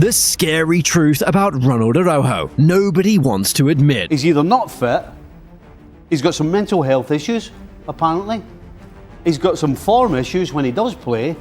The scary truth about Ronald Araújo nobody wants to admit. He's either not fit, he's got some mental health issues, apparently. He's got some form issues when he does play.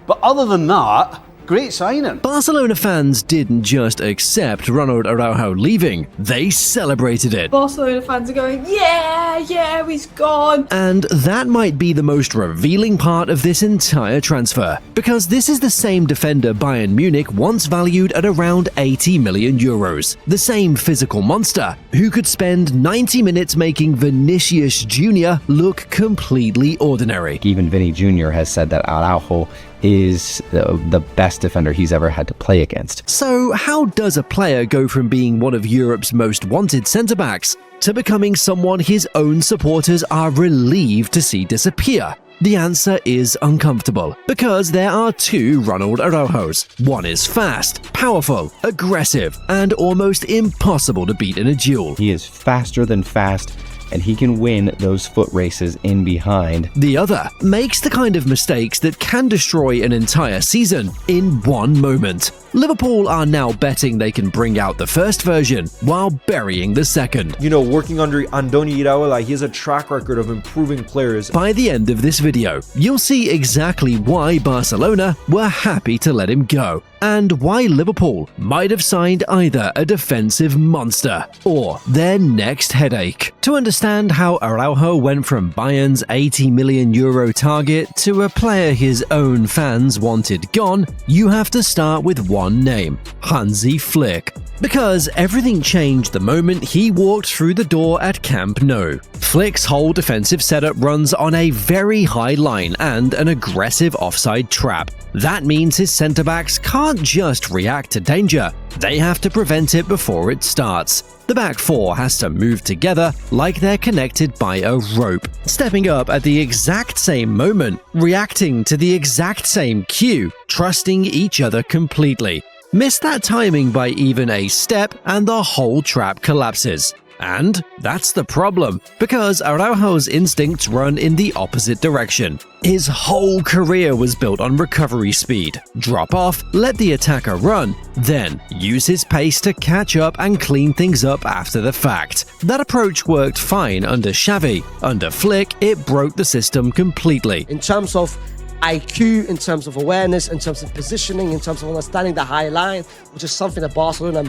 But other than that, great signing. Barcelona fans didn't just accept Ronald Araújo leaving, they celebrated it. Barcelona fans are going, yeah, he's gone. And that might be the most revealing part of this entire transfer, because this is the same defender Bayern Munich once valued at around 80 million euros. The same physical monster, who could spend 90 minutes making Vinicius Jr. look completely ordinary. Even Vinny Jr. has said that Araujo is the best defender he's ever had to play against. So how does a player go from being one of Europe's most wanted centre-backs to becoming someone his own supporters are relieved to see disappear? The answer is uncomfortable, because there are two Ronald Araújos. One is fast, powerful, aggressive, and almost impossible to beat in a duel. He is faster than fast, and he can win those foot races in behind. The other makes the kind of mistakes that can destroy an entire season in one moment. Liverpool are now betting they can bring out the first version while burying the second. You know, working under Andoni Iraola, he has a track record of improving players. By the end of this video, you'll see exactly why Barcelona were happy to let him go, and why Liverpool might have signed either a defensive monster or their next headache. To understand how Araujo went from Bayern's 80 million euro target to a player his own fans wanted gone, you have to start with one name: Hansi Flick. Because everything changed the moment he walked through the door at Camp Nou. Flick's whole defensive setup runs on a very high line and an aggressive offside trap. That means his centre-backs can't just react to danger, they have to prevent it before it starts. The back four has to move together like they're connected by a rope, stepping up at the exact same moment, reacting to the exact same cue, trusting each other completely. Miss that timing by even a step and the whole trap collapses. And that's the problem, because Araujo's instincts run in the opposite direction. His whole career was built on recovery speed. Drop off, let the attacker run, then use his pace to catch up and clean things up after the fact. That approach worked fine under Xavi. Under Flick, it broke the system completely. In terms of IQ, in terms of awareness, in terms of positioning, in terms of understanding the high line, which is something that Barcelona,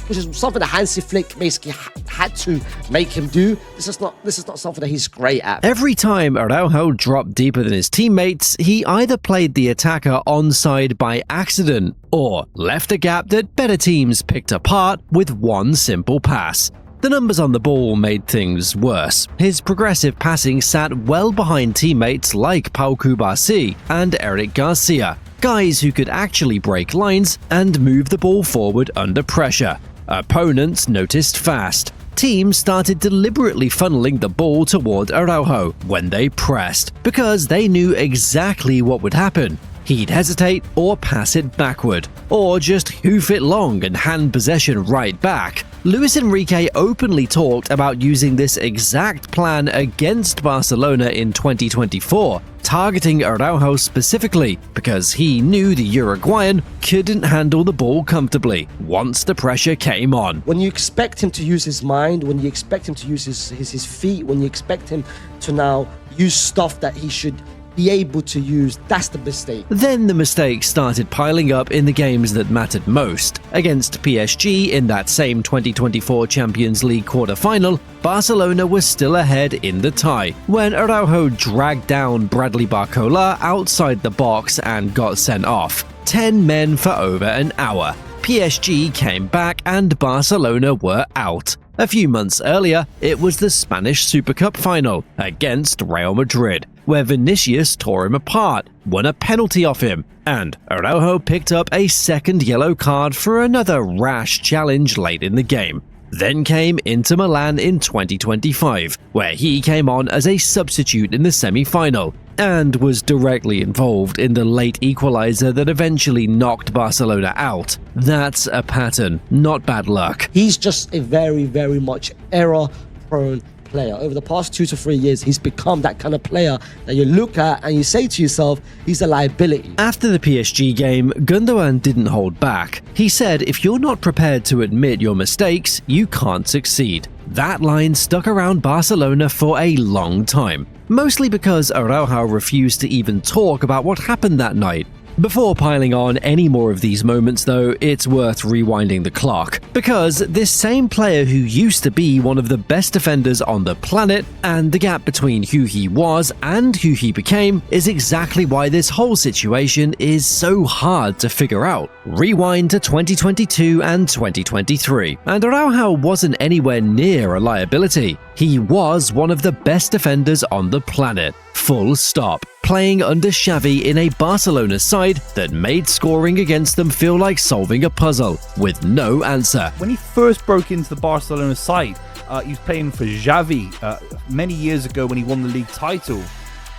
which is something that Hansi Flick basically had to make him do. This is not something that he's great at. Every time Araujo dropped deeper than his teammates, he either played the attacker onside by accident or left a gap that better teams picked apart with one simple pass. The numbers on the ball made things worse. His progressive passing sat well behind teammates like Pau Cubarsí and Eric Garcia, guys who could actually break lines and move the ball forward under pressure. Opponents noticed fast. Teams started deliberately funneling the ball toward Araujo when they pressed, because they knew exactly what would happen. He'd hesitate or pass it backward, or just hoof it long and hand possession right back. Luis Enrique openly talked about using this exact plan against Barcelona in 2024, targeting Araujo specifically because he knew the Uruguayan couldn't handle the ball comfortably once the pressure came on. When you expect him to use his mind, when you expect him to use his feet, when you expect him to now use stuff that he should be able to use, that's the mistake. Then the mistakes started piling up in the games that mattered most. Against PSG in that same 2024 Champions League quarter-final, Barcelona was still ahead in the tie, when Araujo dragged down Bradley Barcola outside the box and got sent off. 10 men for over an hour. PSG came back and Barcelona were out. A few months earlier, it was the Spanish Super Cup final against Real Madrid, where Vinicius tore him apart, won a penalty off him, and Araujo picked up a second yellow card for another rash challenge late in the game. Then came Inter Milan in 2025, where he came on as a substitute in the semi-final, and was directly involved in the late equalizer that eventually knocked Barcelona out. That's a pattern, not bad luck. He's just a very, very much error-prone player. Over the past 2 to 3 years, he's become that kind of player that you look at and you say to yourself, he's a liability. After the PSG game, Gundogan didn't hold back. He said, if you're not prepared to admit your mistakes, you can't succeed. That line stuck around Barcelona for a long time, mostly because Araujo refused to even talk about what happened that night. Before piling on any more of these moments though, it's worth rewinding the clock, because this same player who used to be one of the best defenders on the planet, and the gap between who he was and who he became, is exactly why this whole situation is so hard to figure out. Rewind to 2022 and 2023, and Araujo wasn't anywhere near a liability. He was one of the best defenders on the planet. Full stop. Playing under Xavi in a Barcelona side that made scoring against them feel like solving a puzzle, with no answer. When he first broke into the Barcelona side, he was playing for Xavi many years ago when he won the league title,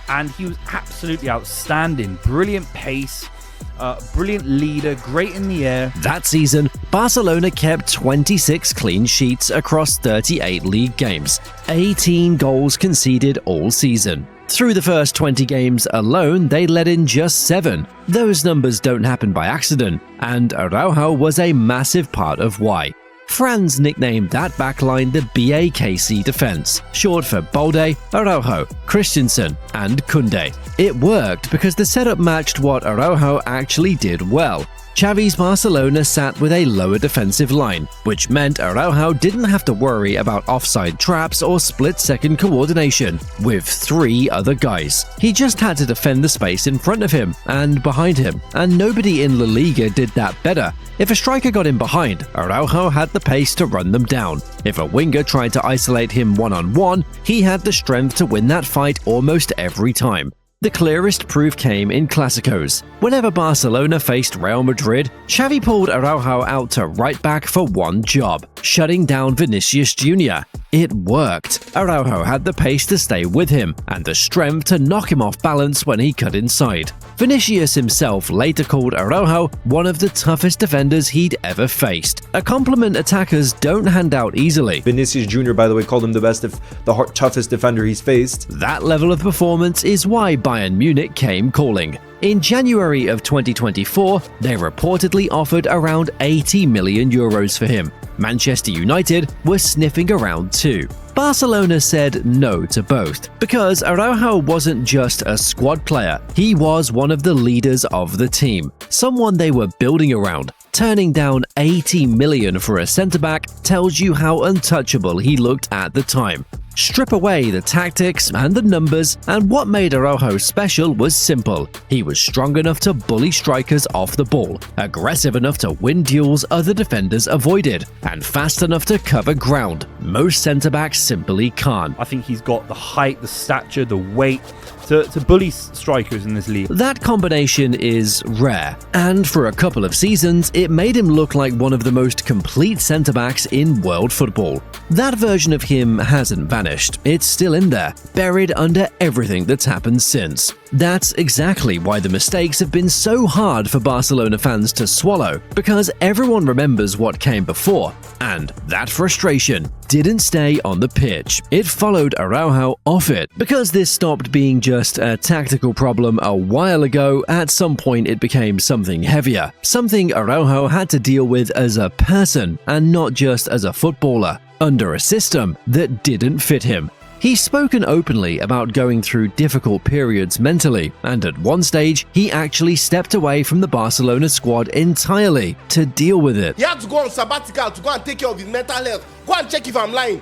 and he was absolutely outstanding. Brilliant pace, brilliant leader, great in the air. That season, Barcelona kept 26 clean sheets across 38 league games, 18 goals conceded all season. Through the first 20 games alone, they let in just 7. Those numbers don't happen by accident, and Araujo was a massive part of why. Franz nicknamed that backline the BAKC defense, short for Balde, Araujo, Christensen, and Koundé. It worked because the setup matched what Araujo actually did well. Xavi's Barcelona sat with a lower defensive line, which meant Araujo didn't have to worry about offside traps or split-second coordination with 3 other guys. He just had to defend the space in front of him and behind him, and nobody in La Liga did that better. If a striker got in behind, Araujo had the pace to run them down. If a winger tried to isolate him one-on-one, he had the strength to win that fight almost every time. The clearest proof came in Clásicos. Whenever Barcelona faced Real Madrid, Xavi pulled Araujo out to right back for one job, shutting down Vinicius Jr. It worked. Araujo had the pace to stay with him, and the strength to knock him off balance when he cut inside. Vinicius himself later called Araujo one of the toughest defenders he'd ever faced, a compliment attackers don't hand out easily. Vinicius Jr., by the way, called him the toughest defender he's faced. That level of performance is why Bayern Munich came calling. In January of 2024, they reportedly offered around 80 million euros for him. Manchester United were sniffing around too. Barcelona said no to both, because Araujo wasn't just a squad player, he was one of the leaders of the team, someone they were building around. Turning down 80 million for a centre-back tells you how untouchable he looked at the time. Strip away the tactics and the numbers, and what made Araujo special was simple. He was strong enough to bully strikers off the ball, aggressive enough to win duels other defenders avoided, and fast enough to cover ground most centre-backs simply can't. I think he's got the height, the stature, the weight to bully strikers in this league. That combination is rare, and for a couple of seasons, it made him look like one of the most complete centre-backs in world football. That version of him hasn't vanished. It's still in there, buried under everything that's happened since. That's exactly why the mistakes have been so hard for Barcelona fans to swallow, because everyone remembers what came before, and that frustration didn't stay on the pitch. It followed Araujo off it. Because this stopped being just a tactical problem a while ago, at some point it became something heavier, something Araujo had to deal with as a person and not just as a footballer, under a system that didn't fit him. He's spoken openly about going through difficult periods mentally, and at one stage, he actually stepped away from the Barcelona squad entirely to deal with it. He had to go on sabbatical to go and take care of his mental health. Go and check if I'm lying.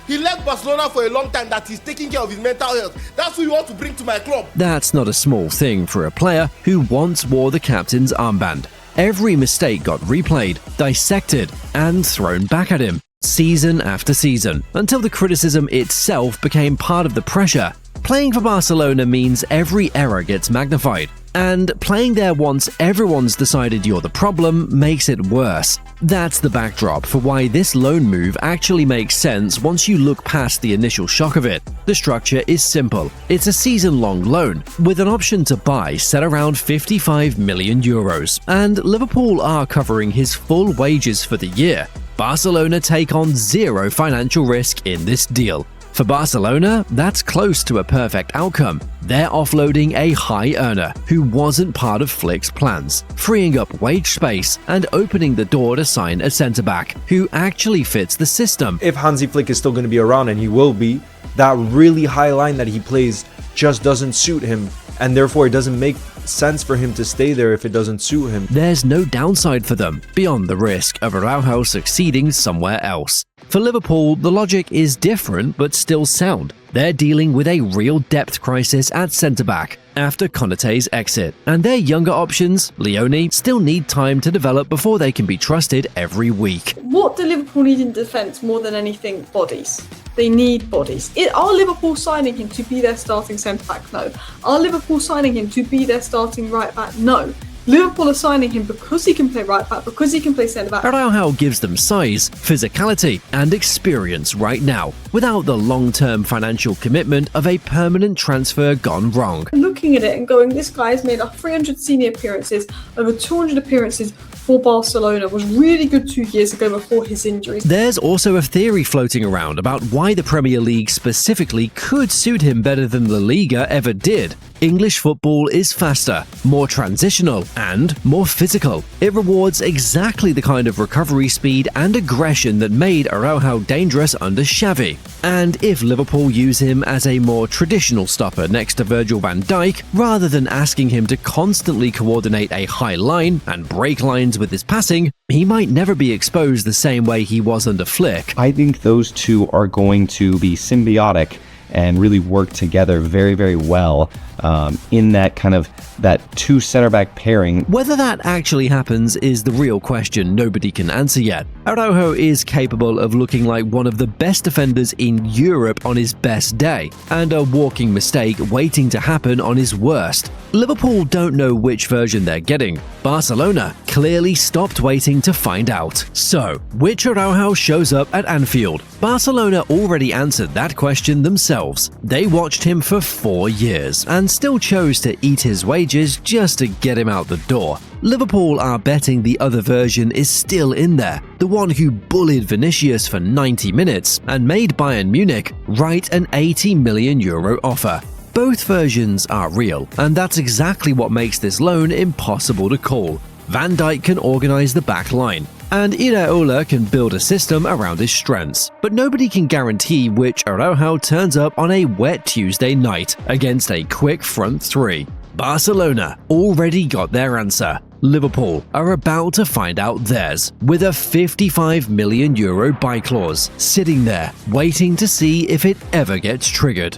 He left Barcelona for a long time that he's taking care of his mental health. That's who you want to bring to my club. That's not a small thing for a player who once wore the captain's armband. Every mistake got replayed, dissected, and thrown back at him, season after season, until the criticism itself became part of the pressure. Playing for Barcelona means every error gets magnified, and playing there once everyone's decided you're the problem makes it worse. That's the backdrop for why this loan move actually makes sense once you look past the initial shock of it. The structure is simple. It's a season-long loan, with an option to buy set around 55 million euros, and Liverpool are covering his full wages for the year. Barcelona take on zero financial risk in this deal. For Barcelona, that's close to a perfect outcome. They're offloading a high earner who wasn't part of Flick's plans, freeing up wage space and opening the door to sign a centre-back who actually fits the system. If Hansi Flick is still going to be around, and he will be, that really high line that he plays just doesn't suit him, and therefore it doesn't make sense for him to stay there if it doesn't suit him. There's no downside for them beyond the risk of Araujo succeeding somewhere else. For Liverpool, the logic is different but still sound. They're dealing with a real depth crisis at centre-back after Konaté's exit, and their younger options, Leone, still need time to develop before they can be trusted every week. What do Liverpool need in defence more than anything? Bodies. They need bodies. Are Liverpool signing him to be their starting centre-back? No. Are Liverpool signing him to be their starting right-back? No. Liverpool are signing him because he can play right-back, because he can play centre-back. Araujo gives them size, physicality, and experience right now, without the long-term financial commitment of a permanent transfer gone wrong. Looking at it and going, this guy has made 300 senior appearances, over 200 appearances for Barcelona, was really good 2 years ago before his injuries. There's also a theory floating around about why the Premier League specifically could suit him better than the Liga ever did. English football is faster, more transitional, and more physical. It rewards exactly the kind of recovery speed and aggression that made Araujo dangerous under Xavi. And if Liverpool use him as a more traditional stopper next to Virgil van Dijk, rather than asking him to constantly coordinate a high line and break lines with his passing, he might never be exposed the same way he was under Flick. I think those two are going to be symbiotic and really work together very, very well in that kind of that two center-back pairing. Whether that actually happens is the real question nobody can answer yet. Araujo is capable of looking like one of the best defenders in Europe on his best day, and a walking mistake waiting to happen on his worst. Liverpool don't know which version they're getting. Barcelona clearly stopped waiting to find out. So, which Araujo shows up at Anfield? Barcelona already answered that question themselves. They watched him for 4 years and still chose to eat his wages just to get him out the door. Liverpool are betting the other version is still in there, the one who bullied Vinicius for 90 minutes and made Bayern Munich write an €80 million offer. Both versions are real, and that's exactly what makes this loan impossible to call. Van Dijk can organise the back line, and Iraola can build a system around his strengths. But nobody can guarantee which Araujo turns up on a wet Tuesday night against a quick front three. Barcelona already got their answer. Liverpool are about to find out theirs, with a €55 million buy clause sitting there, waiting to see if it ever gets triggered.